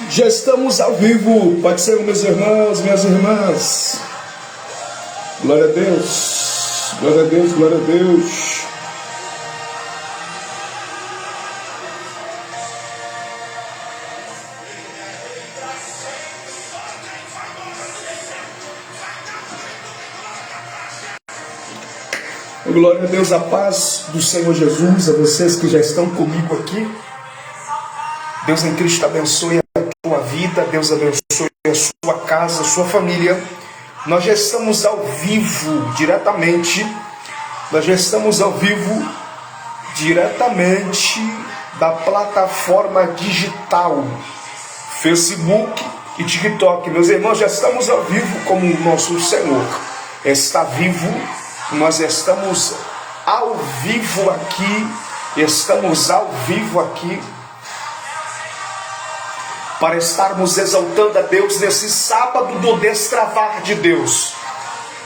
Já estamos ao vivo. Pode ser, meus irmãos, minhas irmãs. Glória a Deus. Glória a Deus, glória a Deus. Glória a Deus, a paz do Senhor Jesus, a vocês que já estão comigo aqui. Deus em Cristo abençoe a tua vida, Deus abençoe a sua casa, a sua família. Nós já estamos ao vivo diretamente, da plataforma digital, Facebook e TikTok. Meus irmãos, já estamos ao vivo como o nosso Senhor está vivo. Nós estamos ao vivo aqui, para estarmos exaltando a Deus nesse sábado do destravar de Deus.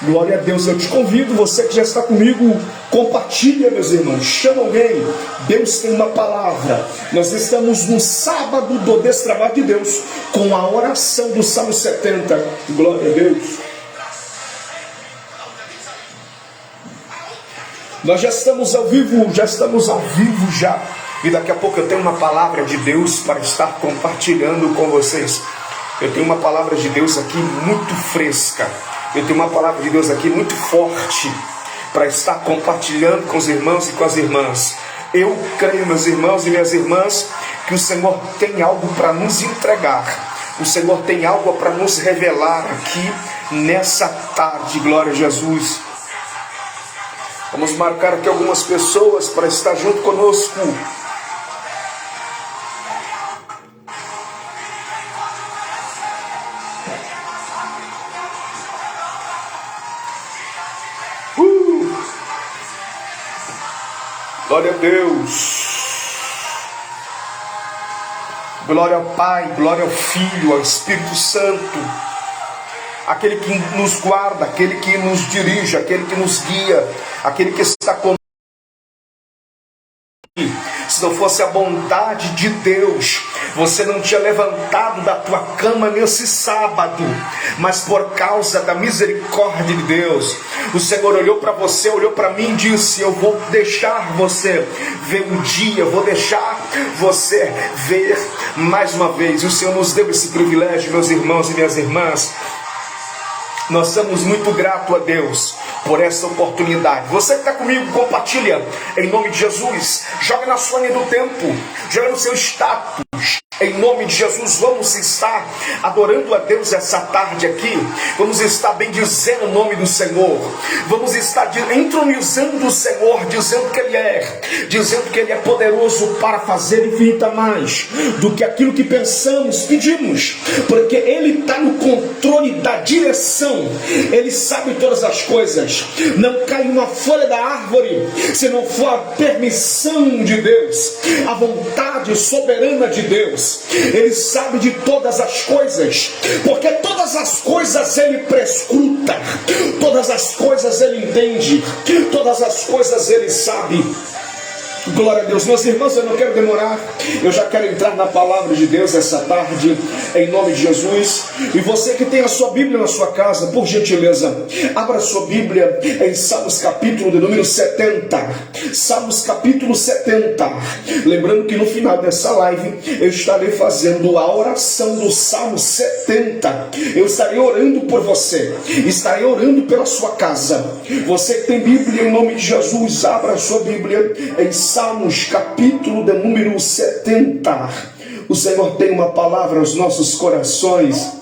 Glória a Deus. Eu te convido, você que já está comigo, compartilha, meus irmãos, chama alguém. Deus tem uma palavra. Nós estamos no sábado do destravar de Deus, com a oração do Salmo 70. Glória a Deus. Nós já estamos ao vivo. E daqui a pouco eu tenho uma palavra de Deus para estar compartilhando com vocês. Eu tenho uma palavra de Deus aqui muito fresca. Eu tenho uma palavra de Deus aqui muito forte para estar compartilhando com os irmãos e com as irmãs. Eu creio, meus irmãos e minhas irmãs, que o Senhor tem algo para nos entregar. O Senhor tem algo para nos revelar aqui nessa tarde. Glória a Jesus. Vamos marcar aqui algumas pessoas para estar junto conosco. Glória a Deus. Glória ao Pai, glória ao Filho, ao Espírito Santo. Aquele que nos guarda, aquele que nos dirige, aquele que nos guia, aquele que está conosco. Se não fosse a bondade de Deus, você não tinha levantado da tua cama nesse sábado. Mas por causa da misericórdia de Deus, o Senhor olhou para você, olhou para mim e disse: eu vou deixar você ver um dia, vou deixar você ver mais uma vez. E o Senhor nos deu esse privilégio, meus irmãos e minhas irmãs. Nós somos muito gratos a Deus por essa oportunidade. Você que está comigo, compartilha em nome de Jesus. Joga na sua linha do tempo, joga no seu status. Em nome de Jesus, vamos estar adorando a Deus essa tarde aqui. Vamos estar bendizendo o nome do Senhor. Vamos estar entronizando o Senhor, dizendo que Ele é poderoso para fazer infinita mais do que aquilo que pensamos, pedimos. Porque Ele está no controle da direção. Ele sabe todas as coisas. Não cai uma folha da árvore se não for a permissão de Deus, a vontade soberana de Deus. Ele sabe de todas as coisas, porque todas as coisas Ele prescruta, todas as coisas Ele entende, todas as coisas Ele sabe. Glória a Deus. Meus irmãos, eu não quero demorar, eu já quero entrar na palavra de Deus essa tarde, em nome de Jesus. E você que tem a sua Bíblia na sua casa, por gentileza, abra a sua Bíblia em Salmos capítulo de número 70. Salmos capítulo 70. Lembrando que no final dessa live eu estarei fazendo a oração do Salmo 70. Eu estarei orando por você, estarei orando pela sua casa. Você que tem Bíblia, em nome de Jesus, abra a sua Bíblia em Salmos capítulo de número 70. O Senhor tem uma palavra aos nossos corações.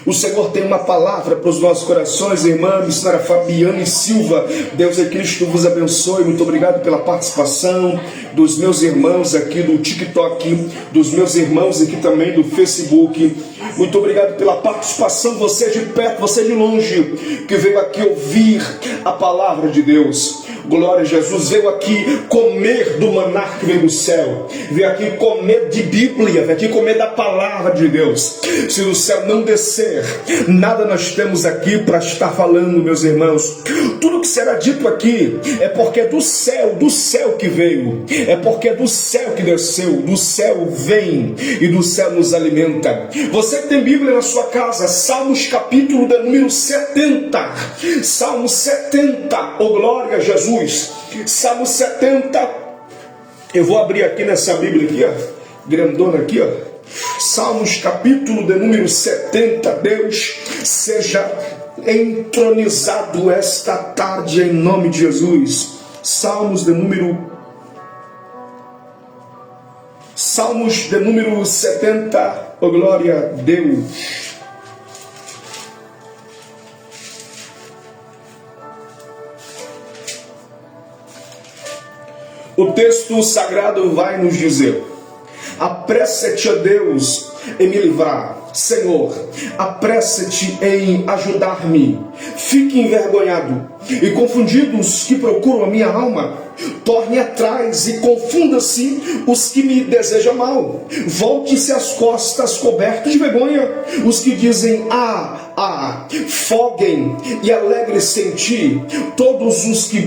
O Senhor tem uma palavra para os nossos corações, irmã missionária Fabiane Silva. Deus em Cristo vos abençoe. Muito obrigado pela participação dos meus irmãos aqui do TikTok, dos meus irmãos aqui também do Facebook. Muito obrigado pela participação, você de perto, você de longe, que veio aqui ouvir a palavra de Deus. glória a Jesus, veio aqui comer do maná que veio do céu, veio aqui comer de Bíblia, veio aqui comer da palavra de Deus. Se do céu não descer, nada nós temos aqui para estar falando, meus irmãos. Tudo que será dito aqui é porque é do céu que veio, é porque é do céu que desceu, do céu vem e do céu nos alimenta. Você que tem Bíblia na sua casa, Salmos capítulo de número 70, Salmo 70, oh glória a Jesus, Salmo 70, eu vou abrir aqui nessa Bíblia aqui, ó, grandona aqui, ó, Salmos capítulo de número 70, Deus seja entronizado esta tarde em nome de Jesus. Salmos de número 70, oh glória a Deus. O texto sagrado vai nos dizer: apressa-te, ó Deus, em me livrar. Senhor, apressa-te em ajudar-me. Fique envergonhado e confundidos que procuram a minha alma. Torne atrás e confunda-se os que me desejam mal. Volte-se as costas cobertos de vergonha os que dizem foguem e alegre-se em ti todos os que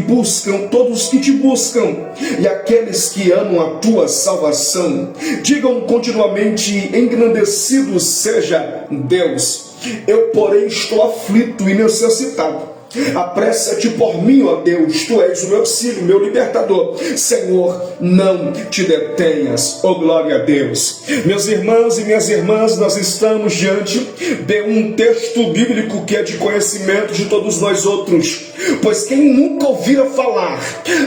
te buscam e aqueles que amam a tua salvação. Digam continuamente: engrandecido seja Deus. Eu, porém, estou aflito e necessitado. Apressa-te por mim, ó Deus, tu és o meu auxílio, meu libertador. Senhor, não te detenhas, ó glória a Deus. Meus irmãos e minhas irmãs, nós estamos diante de um texto bíblico que é de conhecimento de todos nós outros, pois quem nunca ouvira falar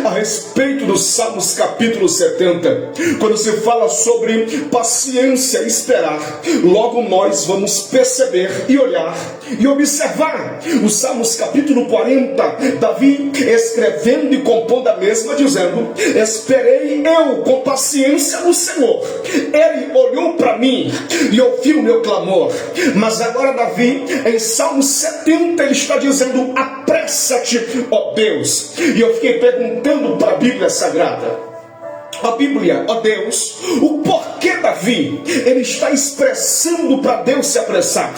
a respeito dos Salmos capítulo 70, quando se fala sobre paciência e esperar, logo nós vamos perceber e olhar e observar os Salmos capítulo 40, Davi escrevendo e compondo a mesma, dizendo: esperei eu com paciência no Senhor, ele olhou para mim e ouviu o meu clamor. Mas agora Davi, em Salmo 70, ele está dizendo: apressa-te, ó Deus. E eu fiquei perguntando para a Bíblia Sagrada, a Bíblia, ó Deus, o porquê Davi ele está expressando para Deus se apressar.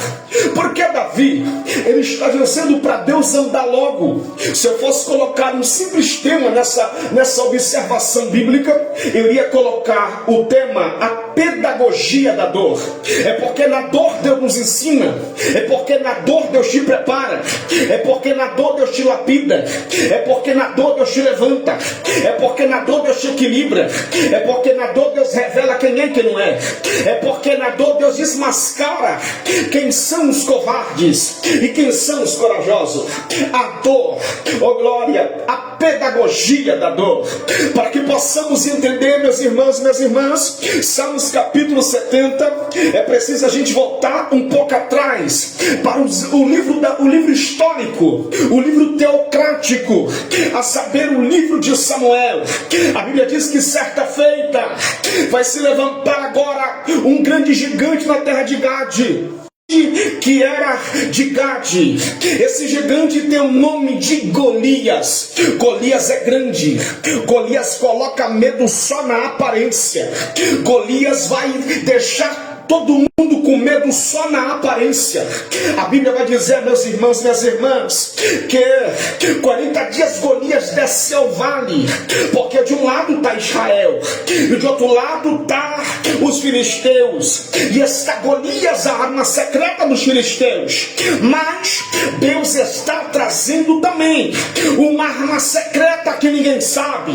Porque Davi ele está dizendo para Deus andar logo. Se eu fosse colocar um simples tema nessa observação bíblica, eu iria colocar o tema: a pedagogia da dor. É porque na dor Deus nos ensina, é porque na dor Deus te prepara, é porque na dor Deus te lapida, é porque na dor Deus te levanta, é porque na dor Deus te equilibra, é porque na dor Deus revela quem é e quem não é, é porque na dor Deus desmascara quem são os covardes e quem são os corajosos. A dor, oh glória, a pedagogia da dor, para que possamos entender, meus irmãos e minhas irmãs, Salmos capítulo 70, é preciso a gente voltar um pouco atrás para o livro histórico, o livro teocrático, a saber, o livro de Samuel. A Bíblia diz que certa feita vai se levantar agora um grande gigante na terra de Gade, que era de Gade. Esse gigante tem o nome de Golias. Golias é grande. Golias coloca medo só na aparência. Golias vai deixar todo mundo com medo só na aparência. A Bíblia vai dizer, meus irmãos e minhas irmãs, que 40 dias Golias desce ao vale, porque de um lado está Israel e de outro lado está os filisteus, e está Golias, a arma secreta dos filisteus. Mas Deus está trazendo também uma arma secreta que ninguém sabe,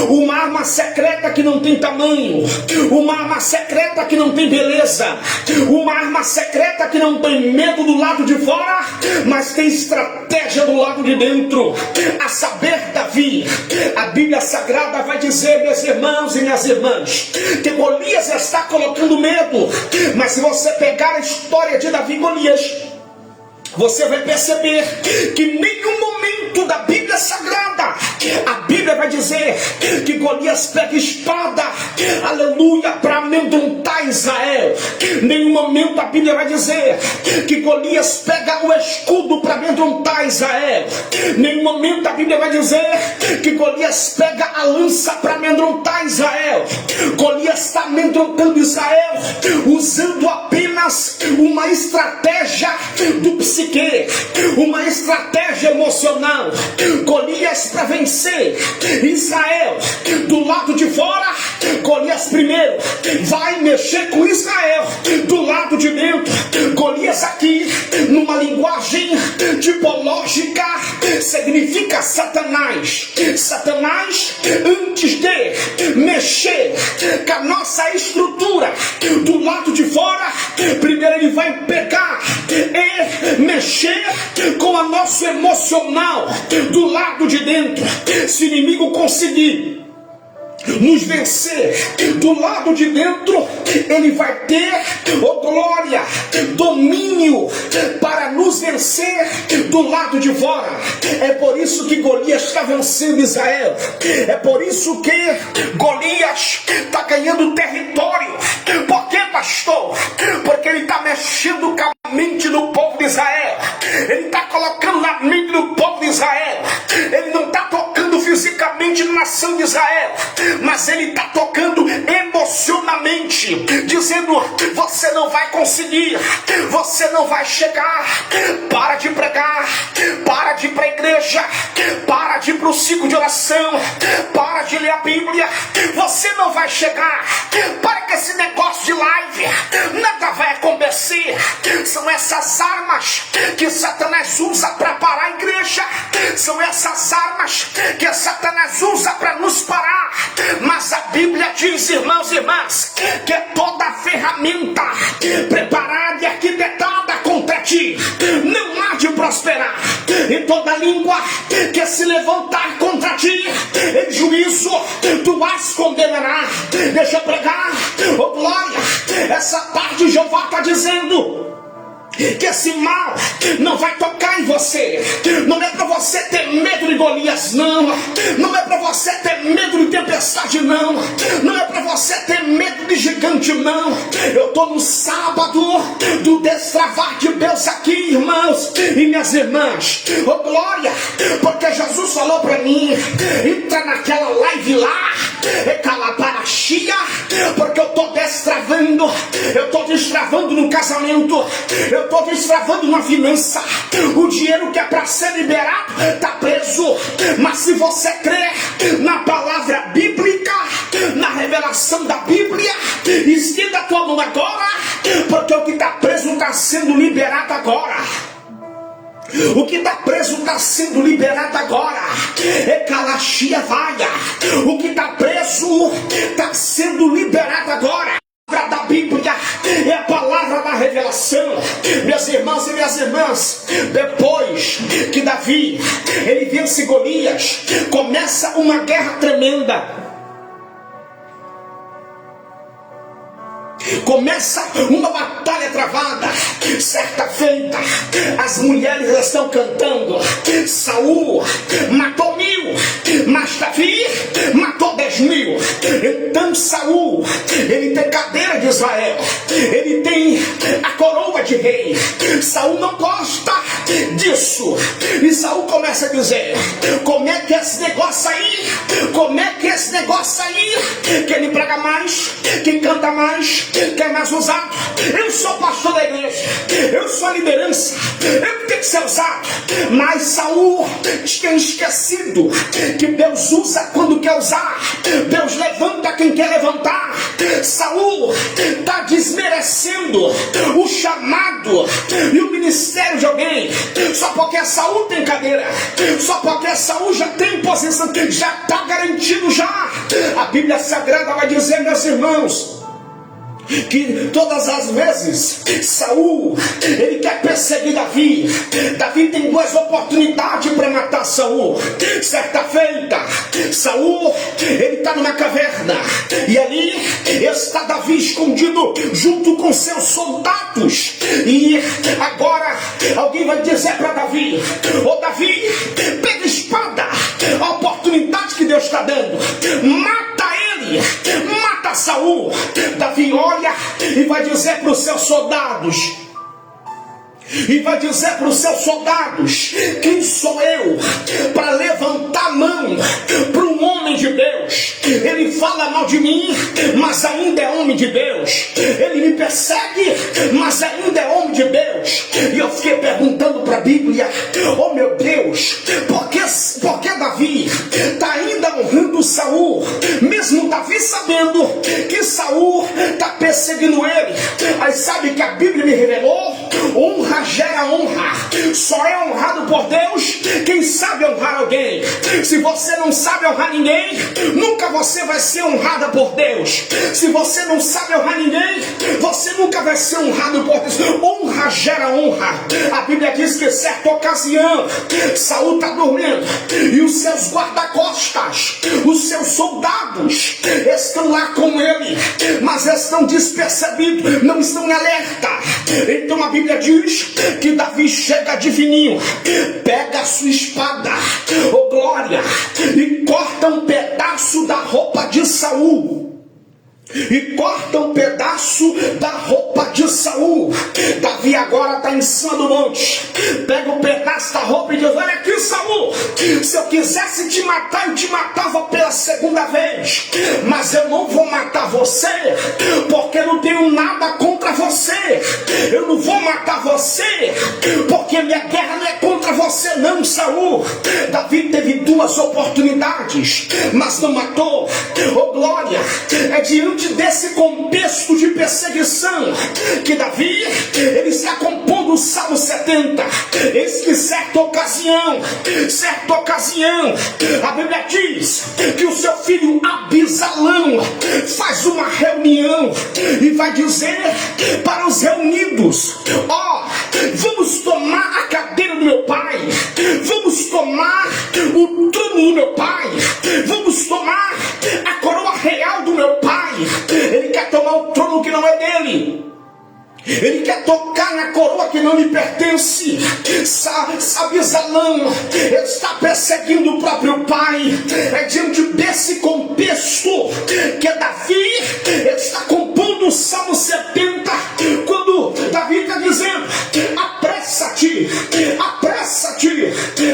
uma arma secreta que não tem tamanho, uma arma secreta que não tem beleza, uma arma secreta que não tem medo do lado de fora, mas tem estratégia do lado de dentro. A saber, Davi, a Bíblia Sagrada vai dizer, meus irmãos e minhas irmãs, que Golias está colocando medo. Mas se você pegar a história de Davi e Golias, você vai perceber que em nenhum momento dentro da Bíblia Sagrada, a Bíblia vai dizer que Golias pega espada, aleluia, para amedrontar Israel. Em nenhum momento a Bíblia vai dizer que Golias pega o escudo para amedrontar Israel. Em nenhum momento a Bíblia vai dizer que Golias pega a lança para amedrontar Israel. Golias está amedrontando Israel usando apenas uma estratégia do psique, uma estratégia emocional. Golias, para vencer Israel do lado de fora, Golias primeiro vai mexer com Israel do lado de dentro. Golias aqui, numa linguagem tipológica, significa Satanás. Satanás, antes de mexer com a nossa estrutura do lado de fora, primeiro ele vai pegar e mexer com a nosso emocional do lado de dentro. Se o inimigo conseguir nos vencer do lado de dentro, ele vai ter, oh glória, domínio para nos vencer do lado de fora. É por isso que Golias está vencendo Israel. É por isso que Golias está ganhando território. Por quê, pastor? Porque ele está mexendo com a mente do povo de Israel. Ele está colocando na mente do povo de Israel. Ele não está tocando fisicamente na nação de Israel, mas ele está tocando emocionalmente, dizendo: você não vai conseguir, você não vai chegar. Para de pregar, para de ir para a igreja, para de ir para o ciclo de oração, para de ler a Bíblia, você não vai chegar. Para com esse negócio de live, nada vai acontecer. São essas armas que Satanás usa para parar a igreja, são essas armas que Satanás usa para nos parar. Mas a Bíblia diz, irmãos e irmãs, que toda ferramenta preparada e arquitetada contra ti não há de prosperar. E toda língua que se levantar contra ti, em juízo tu as condenarás. Deixa eu pregar, oh glória, essa tarde Jeová está dizendo que esse mal não vai tocar em você. Não é para você ter medo de Golias, não. Não é para você ter medo de tempestade, não. Não é para você ter medo de gigante, não. Eu estou no sábado do destravar de Deus aqui, irmãos e minhas irmãs. Oh glória, porque Jesus falou para mim: entra naquela live lá, Calaparaxia, porque eu estou destravando. Eu estou destravando no casamento, eu estou destravando na finança. O dinheiro que é para ser liberado está preso. Mas se você crer na palavra bíblica, na revelação da Bíblia, estenda a tua mão agora, porque o que está preso está sendo liberado agora. O que está preso está sendo liberado agora. O que está preso está sendo liberado agora. A palavra da Bíblia é a palavra da revelação. Meus irmãos e minhas irmãs, depois que Davi ele vence Golias, começa uma guerra tremenda. Começa uma batalha travada. Certa feita, as mulheres estão cantando: Saul matou 1000, mas Davi matou 10.000. Então Saul, ele tem cadeira de Israel, ele tem a coroa de rei. Saul não gosta disso. E Saul começa a dizer: como é que é esse negócio aí? Como é que é esse negócio aí? Quem prega mais, quem canta mais, quem é mais usado? Eu sou pastor da igreja, eu sou a liderança, eu tenho que ser usado. Mas Saul tinha esquecido que Deus usa quando quer usar. Deus levanta quem quer levantar. Saul está desmerecendo o chamado e o ministério de alguém só porque Saul tem cadeira, só porque Saul já tem posição, já está garantido já. A Bíblia Sagrada vai dizer, meus irmãos, que todas as vezes Saul ele quer perseguir Davi. Davi tem 2 oportunidades para matar Saul. Certa feita, Saul ele está numa caverna, e ali está está Davi escondido junto com seus soldados. E agora alguém vai dizer para Davi: ô Davi, pega a espada, a oportunidade que Deus está dando, mata ele, mata Saul. Davi olha e vai dizer para os seus soldados, quem sou eu para levantar a mão para um homem de Deus? Ele fala mal de mim, mas ainda é homem de Deus. Ele me persegue, mas ainda é homem de Deus. E eu fiquei perguntando para a Bíblia: oh meu Deus, por que Davi está ainda honrando Saul, mesmo Davi sabendo que Saul está perseguindo ele? Aí sabe que a Bíblia me revelou: honra gera honra. Só é honrado por Deus quem sabe honrar alguém. Se você não sabe honrar ninguém, nunca você vai ser honrada por Deus. Se você não sabe honrar ninguém, você nunca vai ser honrado por Deus. Honra gera honra. A Bíblia diz que certa ocasião Saul está dormindo e os seus guarda-costas, os seus soldados estão lá com ele, mas estão despercebidos, não estão em alerta. Então a Bíblia diz que Davi chega de fininho, pega a sua espada, oh glória, e corta um pedaço da roupa de Saul. Davi agora está em cima do monte, pega um pedaço da roupa e diz: olha aqui, Saul, se eu quisesse te matar, eu te matava pela segunda vez, mas eu não vou matar você, porque eu não tenho nada contra você. Eu não vou matar você, porque minha guerra não é contra você não, Saul. Davi teve duas oportunidades, mas não matou. Oh glória, é diante desse contexto de perseguição que Davi, ele está compondo o Salmo 70. Eis que certa ocasião, a Bíblia diz que o seu filho Abisalão faz uma reunião e vai dizer para os reunidos: ó, vamos tomar a cadeira do meu pai, vamos tomar o trono do meu pai, vamos tomar a coroa real do meu pai. Ele quer tomar o trono que não é dele. Ele quer tocar na coroa que não lhe pertence. Abisalão está perseguindo o próprio pai. É diante desse contexto que Davi está compondo o Salmo 70, quando Davi está dizendo: apressa-te, apressa-te,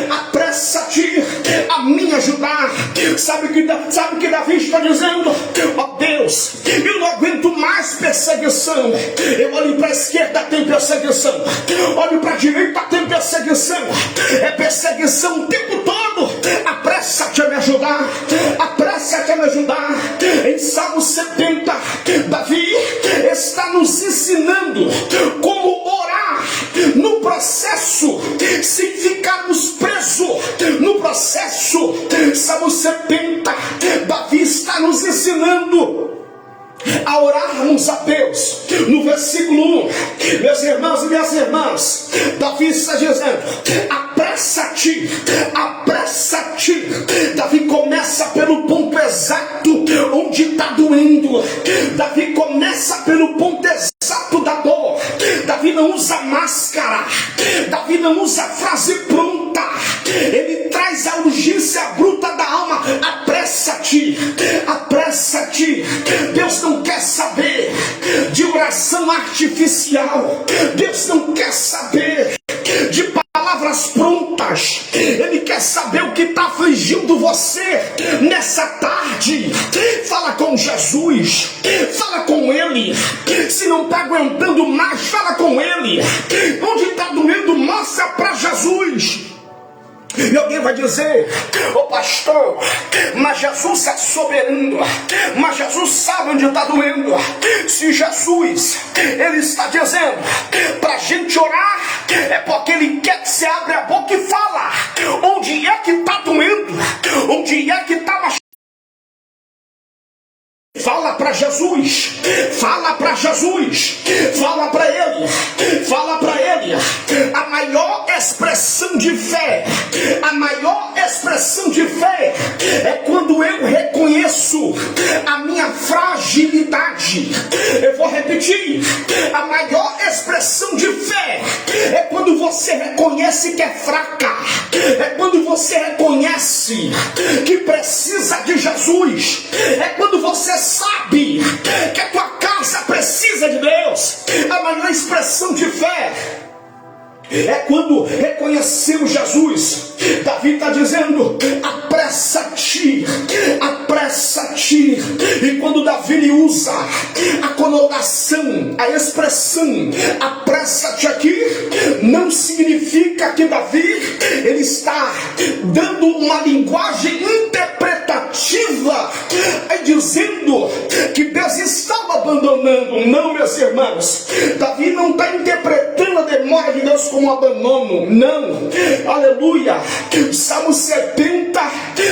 apressa-te a me ajudar. Sabe o que Davi está dizendo? Ó Deus, eu não aguento mais perseguição. Eu olho para a esquerda, tem perseguição. Olho para a direita, tem perseguição. É perseguição o tempo todo. Apressa-te a me ajudar. Apressa-te a me ajudar. Em Salmo 70, Davi está nos ensinando como orar no processo, sem ficarmos presos no processo. Salmo 70, Davi está nos ensinando a orarmos a Deus. No versículo 1, meus irmãos e minhas irmãs, Davi está dizendo: apressa-te, apressa-te. Davi começa pelo ponto exato onde está doendo. Davi começa pelo ponto exato da dor. Davi não usa máscara, Davi não usa frase pronta. Ele traz a urgência bruta da alma. Apressa-te, apressa-te. Deus não quer saber de oração artificial. Deus não quer saber de palavras prontas. Ele quer saber o que está afligindo você nessa tarde. Fala com Jesus, fala com Ele. Se não está aguentando mais, fala com Ele. Onde está doendo, mostra para Jesus. E alguém vai dizer: ô pastor, mas Jesus é soberano, mas Jesus sabe onde está doendo. Se Jesus, Ele está dizendo para a gente orar, é porque Ele quer que você abra a boca e fala onde é que está doendo, onde é que está machucando. Fala para Jesus, fala para Jesus, fala para Ele, fala para Ele. A maior expressão de fé, a maior expressão de fé é quando eu reconheço a minha na fragilidade. Eu vou repetir: a maior expressão de fé é quando você reconhece que é fraca, é quando você reconhece que precisa de Jesus, é quando você sabe que a tua casa precisa de Deus. A maior expressão de fé é quando reconhecemos Jesus. Davi está dizendo: apressa-te, apressa-te. E quando Davi ele usa a conotação, a expressão apressa-te aqui, não significa que Davi ele está dando uma linguagem interpretativa, dizendo que Deus estava abandonando. Não, meus irmãos, Davi não está interpretando a demora de Deus como abandono, não. Aleluia. Salmo 70,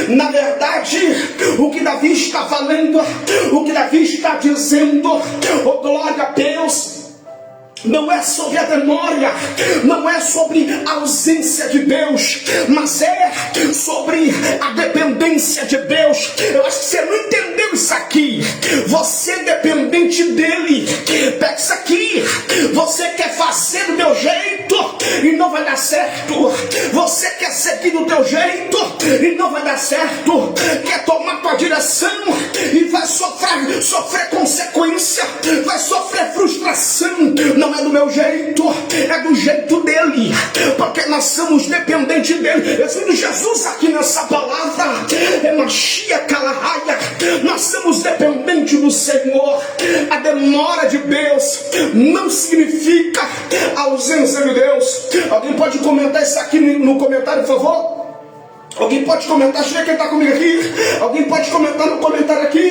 na verdade, o que Davi está falando, o que Davi está dizendo, oh glória a Deus, não é sobre a demora, não é sobre a ausência de Deus, mas é sobre a dependência de Deus. Eu acho que você não entendeu isso aqui. Você é dependente dele. Pega isso aqui. Você quer fazer do teu jeito e não vai dar certo. Você quer seguir do teu jeito e não vai dar certo. Quer tomar tua direção e vai sofrer consequência, vai sofrer frustração. Não é do meu jeito, é do jeito dele, porque nós somos dependentes dele. Eu sinto Jesus aqui nessa palavra, é Machia Calaraia. Nós somos dependentes do Senhor. A demora de Deus não significa a ausência de Deus. Alguém pode comentar isso aqui no comentário, por favor? Alguém pode comentar? Chega quem está comigo aqui. Alguém pode comentar no comentário aqui?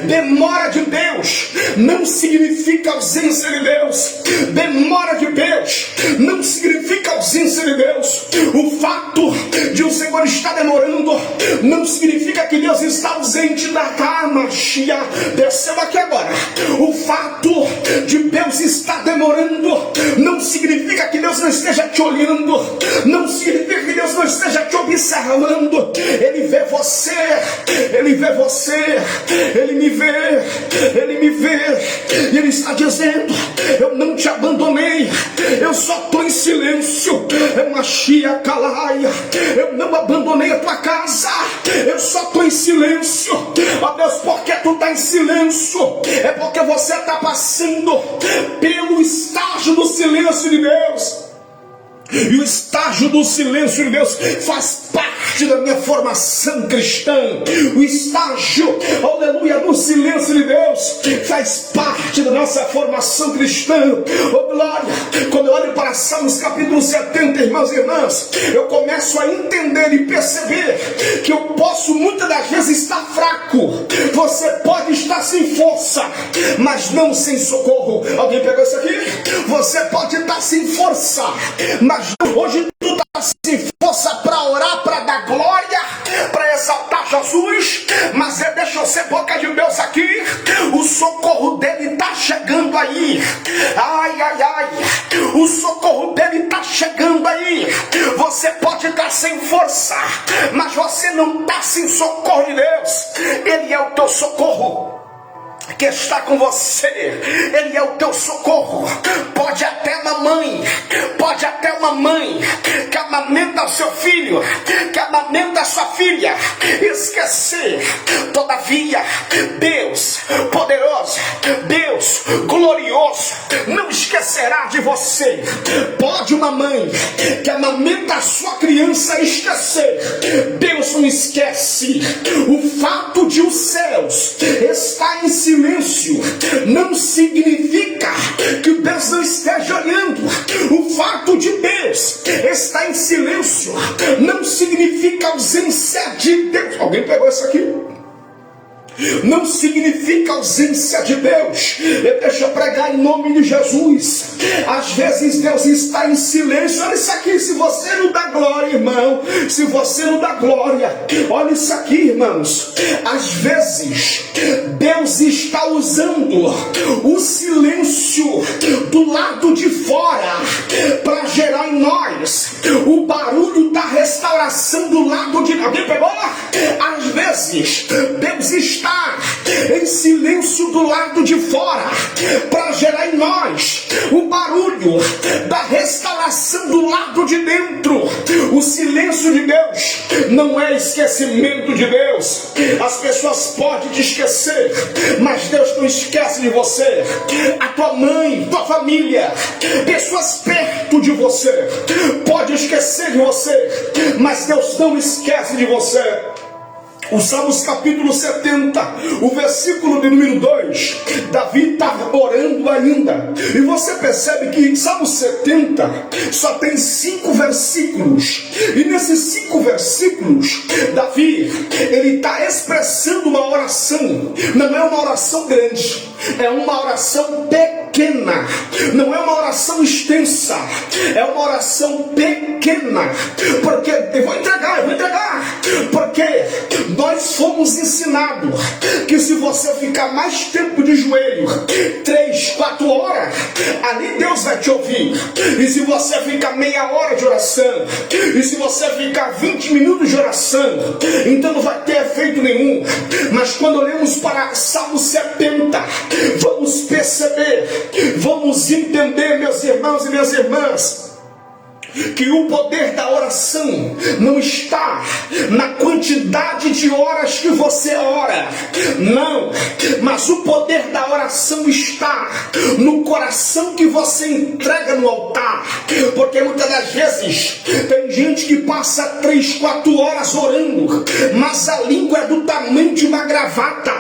Demora de Deus não significa ausência de Deus. Demora de Deus não significa ausência de Deus. O fato de o Senhor estar demorando não significa que Deus está ausente da cama. Perceba aqui agora. O fato de Deus estar demorando não significa que Deus não esteja te olhando. Não significa que Deus não esteja te observando. Ele vê você, ele vê você, ele me vê, ele me vê. E ele está dizendo: eu não te abandonei, eu só estou em silêncio. É Machia Calaia, eu não abandonei a tua casa, eu só estou em silêncio. Ó Deus, porque tu está em silêncio? É porque você está passando pelo estágio do silêncio de Deus. E o estágio do silêncio de Deus faz parte da minha formação cristã. O estágio, aleluia, do silêncio de Deus faz parte da nossa formação cristã. Oh glória! Quando eu olho para Salmos capítulo 70, irmãos e irmãs, eu começo a entender e perceber que eu posso muitas das vezes estar fraco. Você pode estar sem força, mas não sem socorro. Alguém pegou isso aqui? Você pode estar sem força, mas hoje tu está sem força para orar, para dar glória, para exaltar Jesus. Mas deixa eu ser boca de Deus aqui. O socorro dele está chegando aí. Ai, ai, ai. O socorro dele está chegando aí. Você pode estar sem força, mas você não está sem socorro de Deus. Ele é o teu socorro que está com você. Ele é o teu socorro. Pode até uma mãe que amamenta o seu filho, que amamenta a sua filha, esquecer. Todavia, Deus poderoso, Deus glorioso, não esquecerá de você. Pode uma mãe que amamenta a sua criança esquecer. Deus não esquece. O fato de os céus estar em silêncio não significa que Deus não esteja olhando. O fato de Deus estar em silêncio não significa ausência de Deus. Alguém pegou isso aqui? Não significa ausência de Deus. Deixa eu pregar em nome de Jesus. Às vezes Deus está em silêncio. Olha isso aqui, se você não dá glória, irmão, se você não dá glória, olha isso aqui, irmãos. Às vezes Deus está usando o silêncio do lado de fora para gerar em nós o barulho da restauração restauração do lado de... Alguém pegou? Às vezes, Deus está em silêncio do lado de fora, para gerar em nós o barulho da restauração do lado de dentro. O silêncio de Deus não é esquecimento de Deus. As pessoas podem te esquecer, mas Deus não esquece de você. A tua mãe, tua família, pessoas perto de você pode esquecer de você, mas Deus não esquece de você. O Salmos capítulo 70, o versículo de número 2, Davi está orando ainda. E você percebe que em Salmos 70 só tem 5 versículos. E nesses 5 versículos, Davi, ele está expressando uma oração. Não é uma oração grande, é uma oração pequena. Não é uma oração extensa, é uma oração pequena. Porque eu vou entregar. Porque nós fomos ensinados que se você ficar mais tempo de joelho, 3, 4 horas, ali Deus vai te ouvir. E se você ficar meia hora de oração, e se você ficar 20 minutos de oração, então não vai ter efeito nenhum. Mas quando olhamos para Salmo 70, vamos perceber, vamos entender, meus irmãos e minhas irmãs, que o poder da oração não está na quantidade de horas que você ora, não, mas o poder da oração está no coração que você entrega no altar. Porque muitas das vezes tem gente que passa 3, 4 horas orando, mas a língua é do tamanho de uma gravata.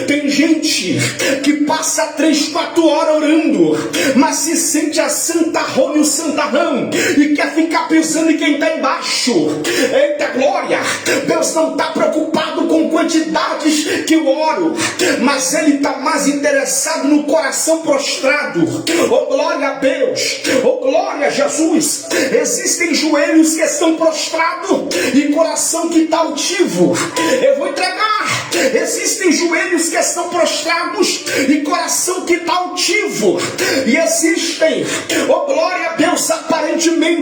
Tem gente que passa 3, 4 horas orando, mas se sente a santarrão e o santarrão e quer ficar pensando em quem está embaixo. Eita glória! Deus não está preocupado com quantidades que eu oro, mas Ele está mais interessado no coração prostrado. Oh glória a Deus! Oh glória a Jesus! Existem joelhos que estão prostrados e coração que está altivo. Eu vou entregar. Existem joelhos que estão prostrados e coração que está altivo. E existem, oh glória a Deus, aparentemente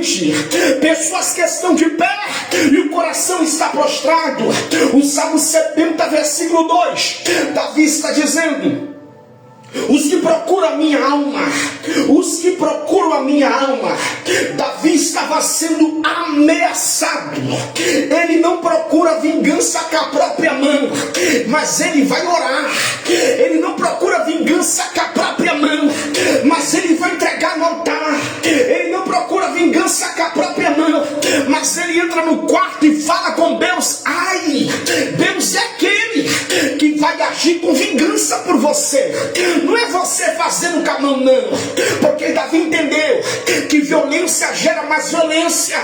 pessoas que estão de pé e o coração está prostrado. O Salmo 70, versículo 2, Davi está dizendo: os que procuram a minha alma, os que procuram a minha alma. Davi estava sendo ameaçado. Ele não procura vingança com a própria mão, mas ele vai orar. Ele não procura vingança com a própria mão, mas ele vai entregar no altar. Ele não procura vingança com a própria mão, mas ele entra no quarto e fala com Deus. Ai, Deus é aquele que vai agir com vingança por você. Não é você fazendo com a mão, não. Porque Davi entendeu que violência gera mais violência.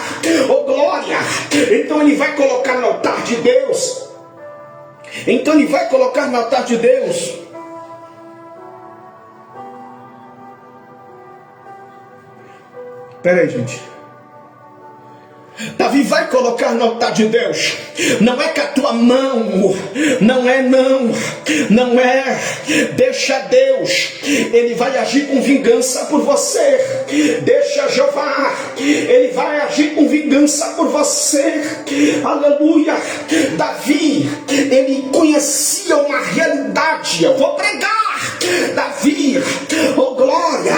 Oh glória! Então ele vai colocar no altar de Deus. Espera aí, gente. Davi vai colocar no altar de Deus. Não é com a tua mão, não é. Deixa Deus, Ele vai agir com vingança por você. Deixa Jeová, Ele vai agir com vingança por você. Aleluia. Davi, ele conhecia uma realidade. Eu vou pregar. Davi, oh glória,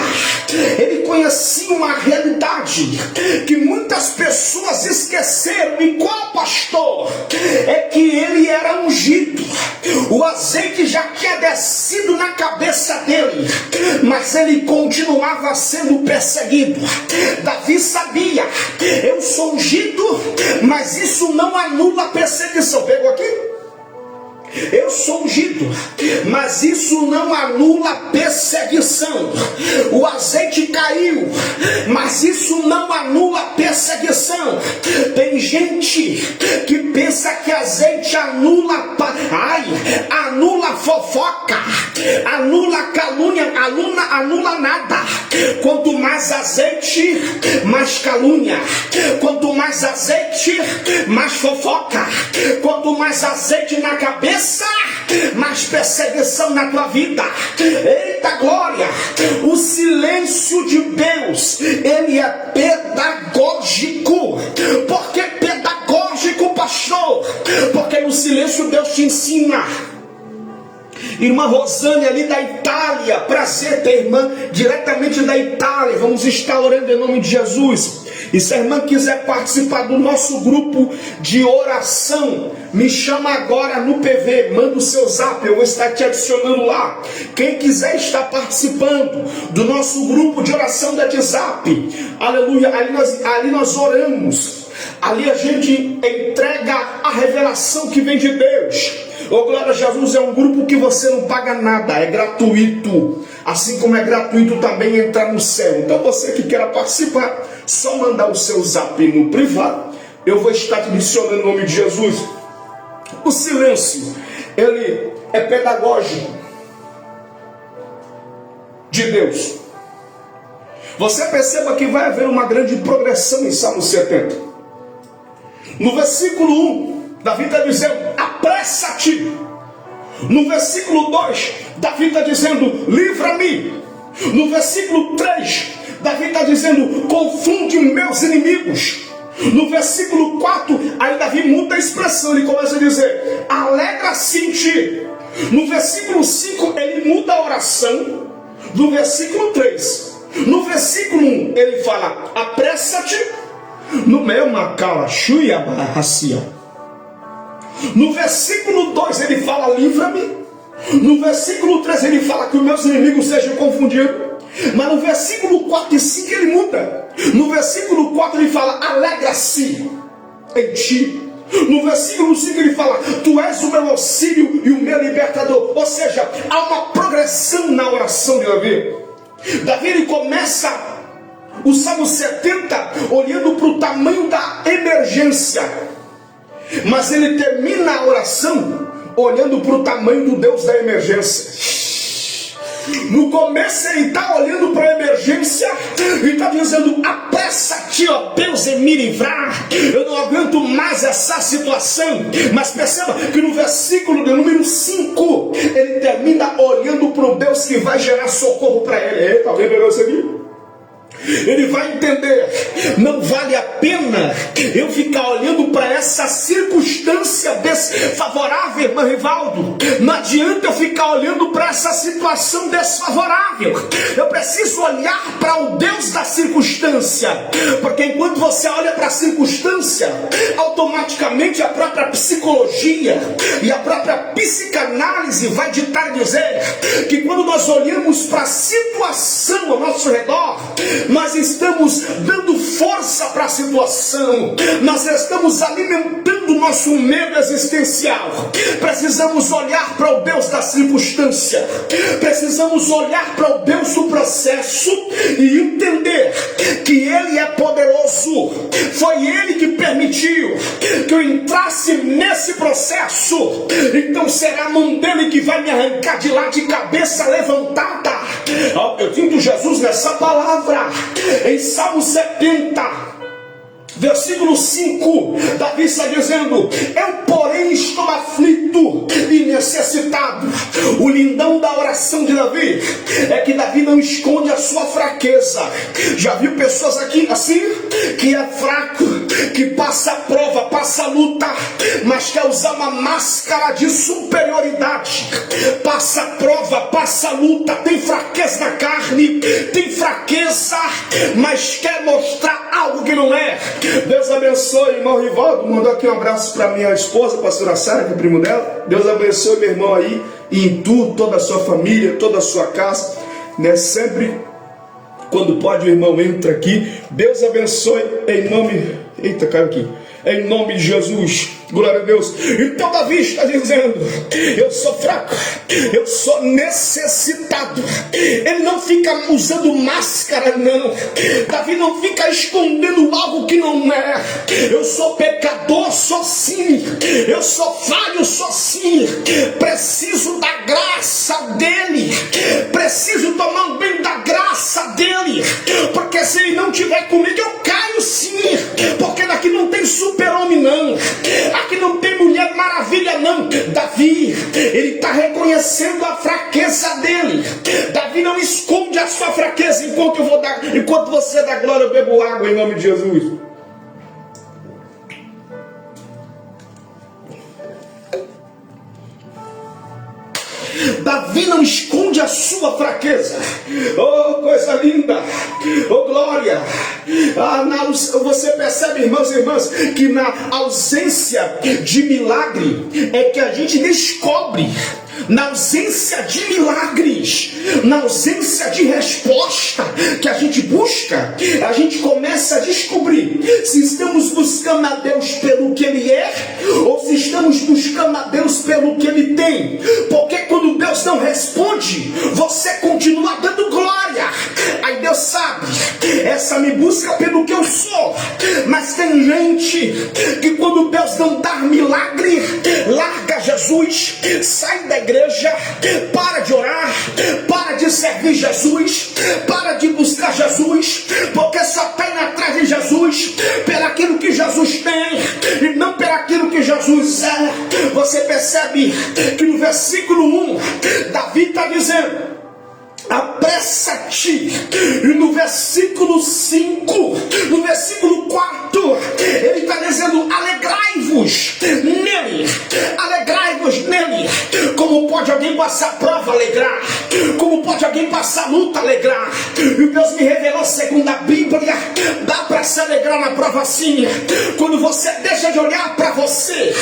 ele conhecia uma realidade que muitas pessoas esqueceram. E qual, pastor? É que ele era ungido. O azeite já tinha descido na cabeça dele, mas ele continuava sendo perseguido. Davi sabia: eu sou ungido, mas isso não anula a perseguição. Pegou aqui? Eu sou ungido, mas isso não anula a perseguição. O azeite caiu, mas isso não anula a perseguição. Tem gente que pensa que azeite anula fofoca, anula calúnia, anula nada. Quanto mais azeite, mais calúnia. Quanto mais azeite, mais fofoca. Quanto mais azeite na cabeça, mais perseguição na tua vida. Eita glória! O silêncio de Deus, ele é pedagógico. Por que pedagógico? Irmã Rosane ali da Itália, prazer ter irmã diretamente da Itália. Vamos estar orando em nome de Jesus. E se a irmã quiser participar do nosso grupo de oração, me chama agora no PV, manda o seu zap, eu vou estar te adicionando lá. Quem quiser estar participando do nosso grupo de oração da WhatsApp, aleluia, ali nós oramos, ali a gente entrega a revelação que vem de Deus. Ô glória a Jesus, é um grupo que você não paga nada, é gratuito, assim como é gratuito também entrar no céu. Então você que queira participar, só mandar o seu zap no privado, eu vou estar te adicionando em nome de Jesus. O silêncio, ele é pedagógico de Deus. Você perceba que vai haver uma grande progressão em Salmo 70. No versículo 1, Davi está dizendo, apressa-te. No versículo 2, Davi está dizendo, livra-me. No versículo 3, Davi está dizendo, confunde meus inimigos. No versículo 4, aí Davi muda a expressão, ele começa a dizer, alegra-se em ti. No versículo 5, ele muda a oração. No versículo 3, no versículo 1, ele fala, apressa-te. No meu macala, chuia barracia. No versículo 2 ele fala, livra-me. No versículo 3 ele fala que os meus inimigos sejam confundidos. Mas no versículo 4 e 5 ele muda. No versículo 4 ele fala, alegra-se em ti. No versículo 5 ele fala, tu és o meu auxílio e o meu libertador. Ou seja, há uma progressão na oração de Davi. Davi ele começa o Salmo 70 olhando para o tamanho da emergência, mas ele termina a oração olhando para o tamanho do Deus da emergência. No começo ele está olhando para a emergência e está dizendo, apressa-te, ó Deus, em me livrar, eu não aguento mais essa situação. Mas perceba que no versículo de número 5 ele termina olhando para o Deus que vai gerar socorro para ele. Eita, alguém pegou isso aqui? Ele vai entender, não vale a pena eu ficar olhando para essa circunstância desfavorável, irmão Rivaldo. Não adianta eu ficar olhando para essa situação desfavorável. Eu preciso olhar para o Deus da circunstância, porque enquanto você olha para a circunstância, automaticamente a própria psicologia e a própria psicanálise vai ditar e dizer que quando nós olhamos para a situação ao nosso redor, nós estamos dando força para a situação, nós estamos alimentando o nosso medo existencial. Precisamos olhar para o Deus da circunstância, precisamos olhar para o Deus do processo e entender que Ele é poderoso. Foi Ele que permitiu que eu entrasse nesse processo, então será a mão dele que vai me arrancar de lá de cabeça levantada. Eu sinto Jesus nessa palavra. Em Salmo 70, versículo 5, Davi está dizendo, eu porém estou aflito e necessitado. O lindão da oração de Davi é que Davi não esconde a sua fraqueza. Já viu pessoas aqui assim, que é fraco, que passa prova, passa luta, mas quer usar uma máscara de superioridade. Passa prova, passa luta, tem fraqueza na carne, tem fraqueza, mas quer mostrar algo que não é. Deus abençoe, irmão Rivaldo. Mandou aqui um abraço para minha esposa, pastora Sara, que é primo dela. Deus abençoe meu irmão aí, e em tudo, toda a sua família, toda a sua casa, né? Sempre quando pode o irmão entra aqui. Deus abençoe em nome... Eita, caiu aqui. Em nome de Jesus, glória a Deus. Então Davi está dizendo, eu sou fraco, eu sou necessitado. Ele não fica usando máscara, não. Davi não fica escondendo algo que não é. Eu sou pecador, sou sim. Eu sou falho, sou sim. Preciso da graça dele. Preciso tomar bem da graça dele, porque se ele não estiver comigo, eu caio sim. Porque daqui não tem super-homem não, aqui não tem mulher maravilha não. Davi, ele está reconhecendo a fraqueza dele. Davi não esconde a sua fraqueza. Enquanto você dá glória, eu bebo água em nome de Jesus. Davi não esconde a sua fraqueza. Oh, coisa linda! Oh, glória! Você percebe, irmãos e irmãs, que na ausência de milagre é que a gente descobre. Na ausência de milagres, na ausência de resposta que a gente busca, a gente começa a descobrir se estamos buscando a Deus pelo que Ele é ou se estamos buscando a Deus pelo que Ele tem. Porque quando Deus não responde, você continua dando glória. Aí Deus sabe, essa me busca pelo que eu sou. Mas tem gente que quando Deus não dá milagre, larga Jesus, sai da igreja, para de orar, para de servir Jesus, para de buscar Jesus, porque só está indo atrás de Jesus pelaquilo que Jesus tem e não pelaquilo que Jesus é. Você percebe que no versículo 1, Davi está dizendo: apressa-te. E no versículo 5, no versículo 4, ele está dizendo: alegrai-vos nele, alegrai-vos nele. Como pode alguém passar prova alegrar? Como pode alguém passar luta alegrar? E Deus me revelou, segundo a Bíblia, dá para se alegrar na prova sim, quando você deixa de olhar para você,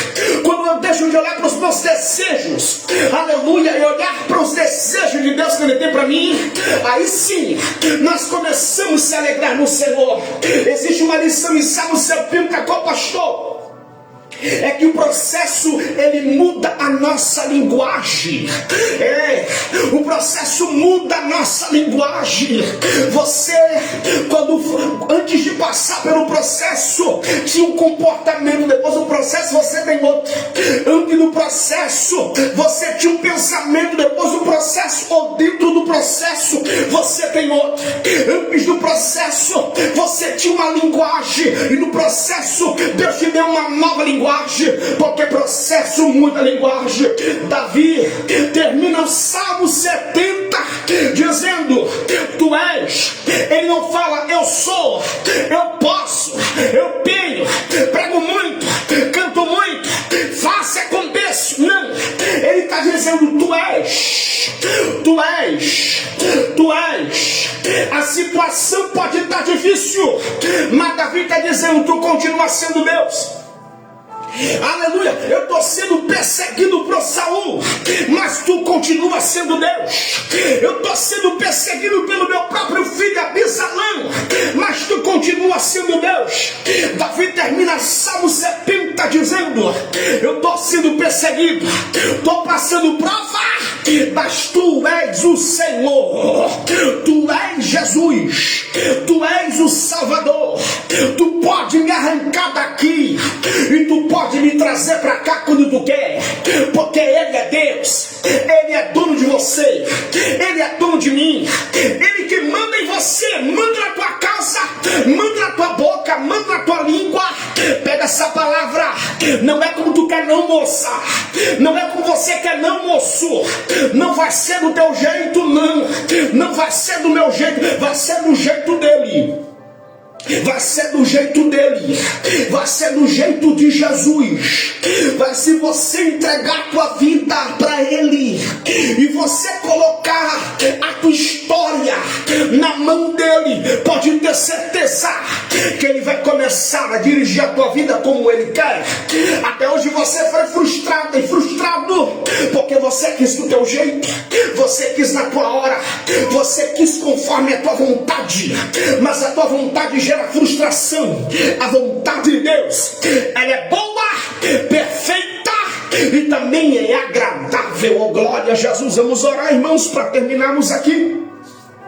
quando eu deixo de olhar para os meus desejos, aleluia, e olhar para os desejos de Deus que Ele tem para mim, aí sim, nós começamos a se alegrar no Senhor. Existe uma lição em Salmo 70, qual pastor? É que o processo, ele muda a nossa linguagem. O processo muda a nossa linguagem. Você, antes de passar pelo processo, tinha um comportamento. Depois do processo, você tem outro. Antes do processo, você tinha um pensamento. Depois do processo, ou dentro do processo, você tem outro. Antes do processo, você tinha uma linguagem. E no processo, Deus te deu uma nova linguagem. Porque processo muda a linguagem. Davi termina o Salmo 70 dizendo: tu és. Ele não fala eu sou, eu posso, eu tenho, prego muito, canto muito, faço aconteço. Não, ele está dizendo: tu és, tu és, tu és. A situação pode estar difícil, mas Davi está dizendo: tu continua sendo Deus. Aleluia, eu estou sendo perseguido por Saul, mas tu continua sendo Deus. Eu estou sendo perseguido pelo meu próprio filho Absalão, mas tu continua sendo Deus. Davi termina Salmo 70 dizendo: eu estou sendo perseguido, estou passando prova, mas tu és o Senhor, tu és Jesus, tu és o Salvador. Tu pode me arrancar daqui e tu pode me trazer para cá quando tu quer, porque Ele é Deus, Ele é dono de você, Ele é dono de mim, Ele que manda em você, manda na tua casa, manda na tua boca, manda na tua língua. Pega essa palavra, não é como tu quer não, moça, não é como você quer não, moço, não vai ser do teu jeito, não vai ser do meu jeito, vai ser do jeito dele. Vai ser do jeito dele, vai ser do jeito de Jesus. Vai se você entregar a tua vida para Ele e você colocar a tua história na mão dele, pode ter certeza que Ele vai começar a dirigir a tua vida como Ele quer. Até hoje você foi frustrado e frustrado porque você quis do teu jeito, você quis na tua hora, você quis conforme a tua vontade, mas a tua vontade gera frustração. A vontade de Deus, ela é boa, perfeita e também é agradável. Oh, glória a Jesus. Vamos orar, irmãos, para terminarmos aqui.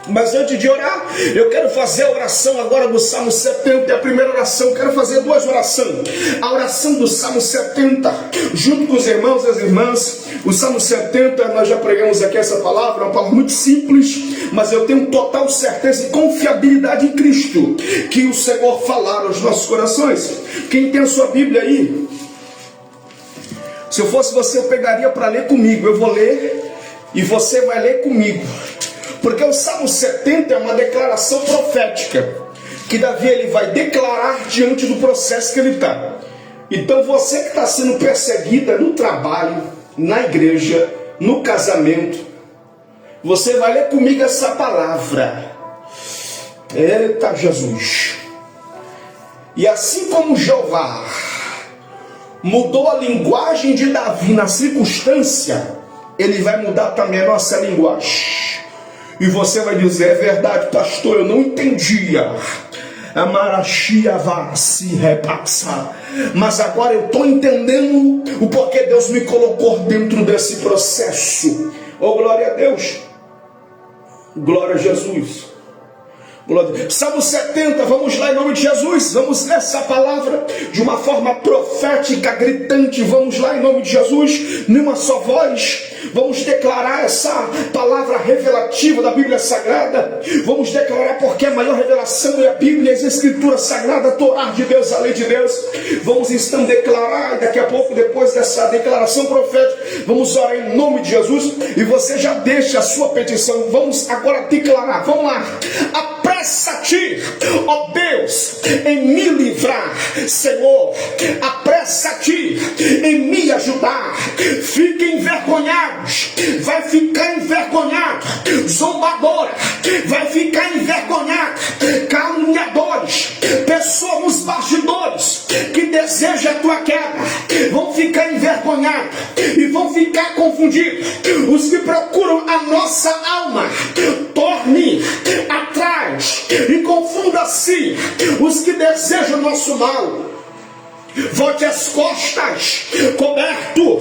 Mas antes de orar, eu quero fazer a oração agora do Salmo 70. A primeira oração, quero fazer duas orações. A oração do Salmo 70, junto com os irmãos e as irmãs. O Salmo 70, nós já pregamos aqui essa palavra, uma palavra muito simples, mas eu tenho total certeza e confiabilidade em Cristo, que o Senhor falar aos nossos corações. Quem tem a sua Bíblia aí, se eu fosse você, eu pegaria para ler comigo. Eu vou ler e você vai ler comigo. Porque o Salmo 70 é uma declaração profética, que Davi ele vai declarar diante do processo que ele está. Então você que está sendo perseguida no trabalho, na igreja, no casamento, Você vai ler comigo essa palavra. Eita Jesus. E assim como Jeová mudou a linguagem de Davi na circunstância, ele vai mudar também a nossa linguagem. E você vai dizer: é verdade, pastor, eu não entendia. Mas agora eu estou entendendo o porquê Deus me colocou dentro desse processo. Oh, glória a Deus. Glória a Jesus. Salmo 70, vamos lá em nome de Jesus. Vamos ler essa palavra de uma forma profética, gritante. Vamos lá em nome de Jesus, numa só voz. Vamos declarar essa palavra revelativa da Bíblia Sagrada. Vamos declarar porque a maior revelação é a Bíblia, as Escrituras Sagradas, a Torá de Deus, a lei de Deus. Vamos então declarar, e daqui a pouco, depois dessa declaração profética, vamos orar em nome de Jesus. E você já deixa a sua petição. Vamos agora declarar, vamos lá. Apressa-te, ó Deus, em me livrar, Senhor. Apressa-te em me ajudar. Fique envergonhado, vai ficar envergonhado. Zombadora, vai ficar envergonhado. Caluniadores, pessoas nos bastidores que desejam a tua queda, vão ficar envergonhados e vão ficar confundidos. Os que procuram a nossa alma, torne atrás e confunda-se os que desejam nosso mal. Volte as costas, coberto.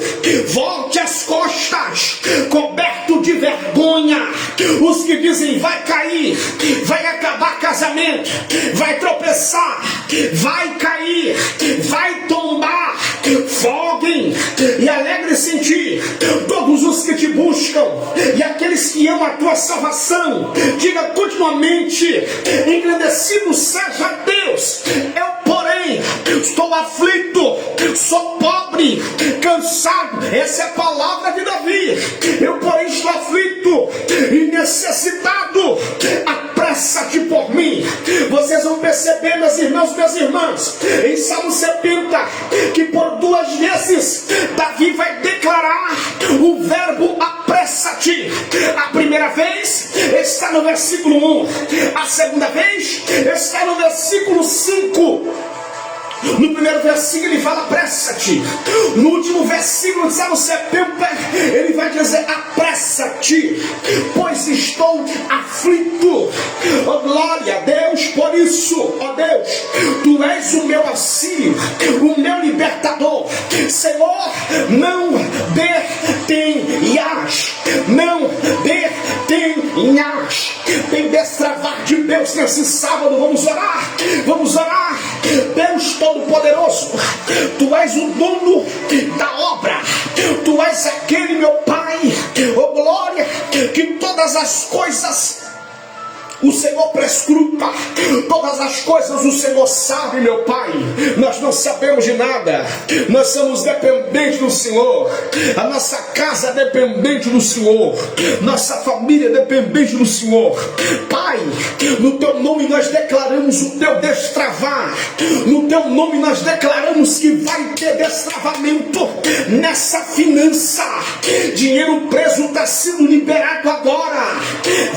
Volte as costas, coberto de vergonha. Os que dizem: vai cair, vai acabar casamento, vai tropeçar, vai cair, vai tombar. Folguem e alegre-se em ti todos os que te buscam e aqueles que amam a tua salvação. Diga continuamente: engrandecido seja Deus. Eu, porém, estou aflito, sou pobre, cansado. Essa é a palavra de Davi. Eu, porém, estou aflito e necessitado. Apressa-te por mim. Vocês vão perceber, meus irmãos, minhas irmãs, em Salmo 70, que por 2 vezes Davi vai declarar o verbo apressa-te. A primeira vez está no versículo 1. A segunda vez está no versículo 5. No primeiro versículo ele fala: apressa-te. No último versículo de Salmo 70 ele vai dizer: apressa-te, pois estou aflito. Oh, glória a Deus por isso. Oh Deus, tu és o meu auxílio, o meu libertador. Senhor, não detenhas, não detenhas. Tem destravar de Deus nesse sábado. Vamos orar, vamos orar. Deus Todo-Poderoso, tu és o dono da obra, tu és aquele, meu Pai, oh glória, que todas as coisas o Senhor prescruta, todas as coisas o Senhor sabe, meu Pai. Nós não sabemos de nada, nós somos dependentes do Senhor. A nossa casa é dependente do Senhor, nossa família é dependente do Senhor. Pai, no teu nome nós declaramos o teu destravar, no teu nome nós declaramos que vai ter destravamento nessa finança. Dinheiro preso está sendo liberado agora,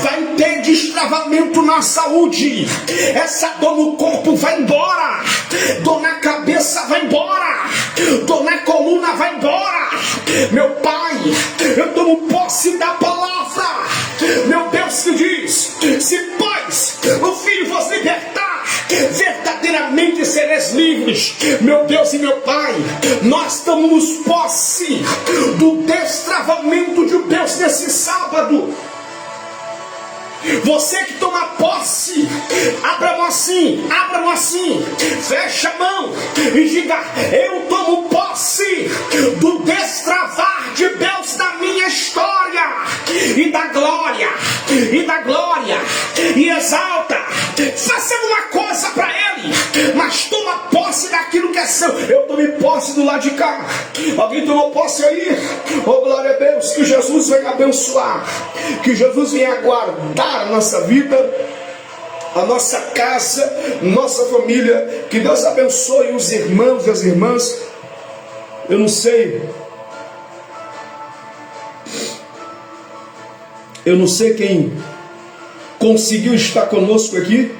vai ter destravamento na saúde. Essa dor no corpo vai embora, dor na cabeça vai embora, dor na coluna vai embora. Meu Pai, eu tomo posse da palavra, meu Deus, que diz: se pois o Filho vos libertar, verdadeiramente sereis livres. Meu Deus e meu Pai, nós tomamos posse do destravamento de Deus nesse sábado. Você que toma posse, abra a mão assim, fecha a mão e diga: eu tomo posse do destravar de Deus na minha história, e da glória, e exalta. Faça alguma coisa para Ele, mas toma posse daquilo que é seu. Eu tomei posse do lado de cá. Alguém tomou posse aí? Oh, glória a Deus. Que Jesus venha abençoar, que Jesus venha guardar a nossa vida, a nossa casa, nossa família. Que Deus abençoe os irmãos e as irmãs. Eu não sei Eu não sei quem conseguiu estar conosco aqui,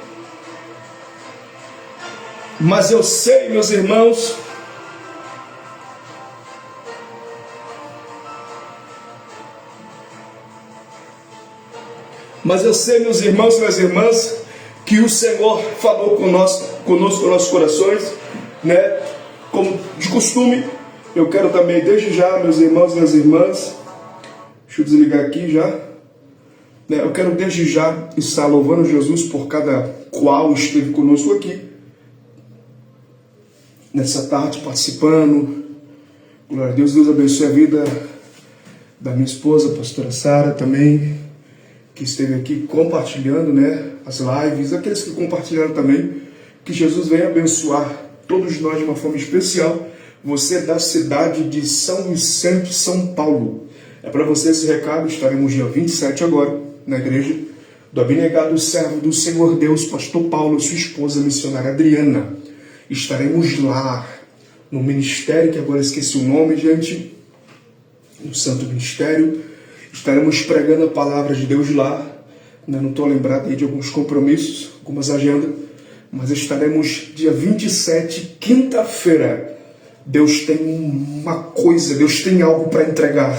mas eu sei, meus irmãos, minhas irmãs, que o Senhor falou conosco nos nossos corações, né? Como de costume, eu quero também, desde já, meus irmãos e minhas irmãs, deixa eu desligar aqui já, né? Eu quero desde já estar louvando Jesus por cada qual esteve conosco aqui, nessa tarde, participando. Glória a Deus. Deus abençoe a vida da minha esposa, a pastora Sara, também, que esteve aqui compartilhando, né, as lives, aqueles que compartilharam também. Que Jesus venha abençoar todos nós de uma forma especial. Você é da cidade de São Vicente, São Paulo. É para você esse recado. Estaremos dia 27 agora, na igreja do abnegado servo do Senhor Deus, pastor Paulo, e sua esposa missionária Adriana. Estaremos lá no ministério, que agora esqueci o nome, gente, no Santo Ministério. Estaremos pregando a palavra de Deus lá. Não estou lembrado aí de alguns compromissos, algumas agendas, mas estaremos dia 27, quinta-feira. Deus tem uma coisa, Deus tem algo para entregar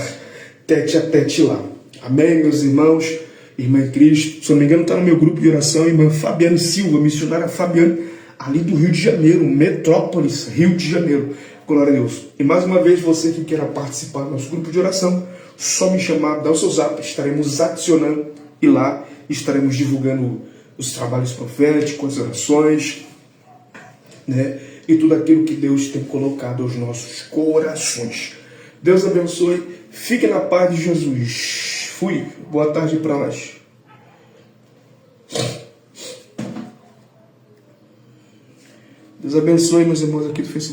tete a tete lá. Amém, meus irmãos, irmã em Cristo. Se não me engano, está no meu grupo de oração, irmã Fabiane Silva, missionária Fabiane, ali do Rio de Janeiro, Metrópolis, Rio de Janeiro. Glória a Deus. E mais uma vez, você que queira participar do nosso grupo de oração, só me chamar, dá o seu zap, estaremos adicionando e lá estaremos divulgando os trabalhos proféticos, as orações, né? E tudo aquilo que Deus tem colocado aos nossos corações. Deus abençoe. Fique na paz de Jesus. Fui. Boa tarde para nós. Deus abençoe, meus irmãos aqui do Facebook.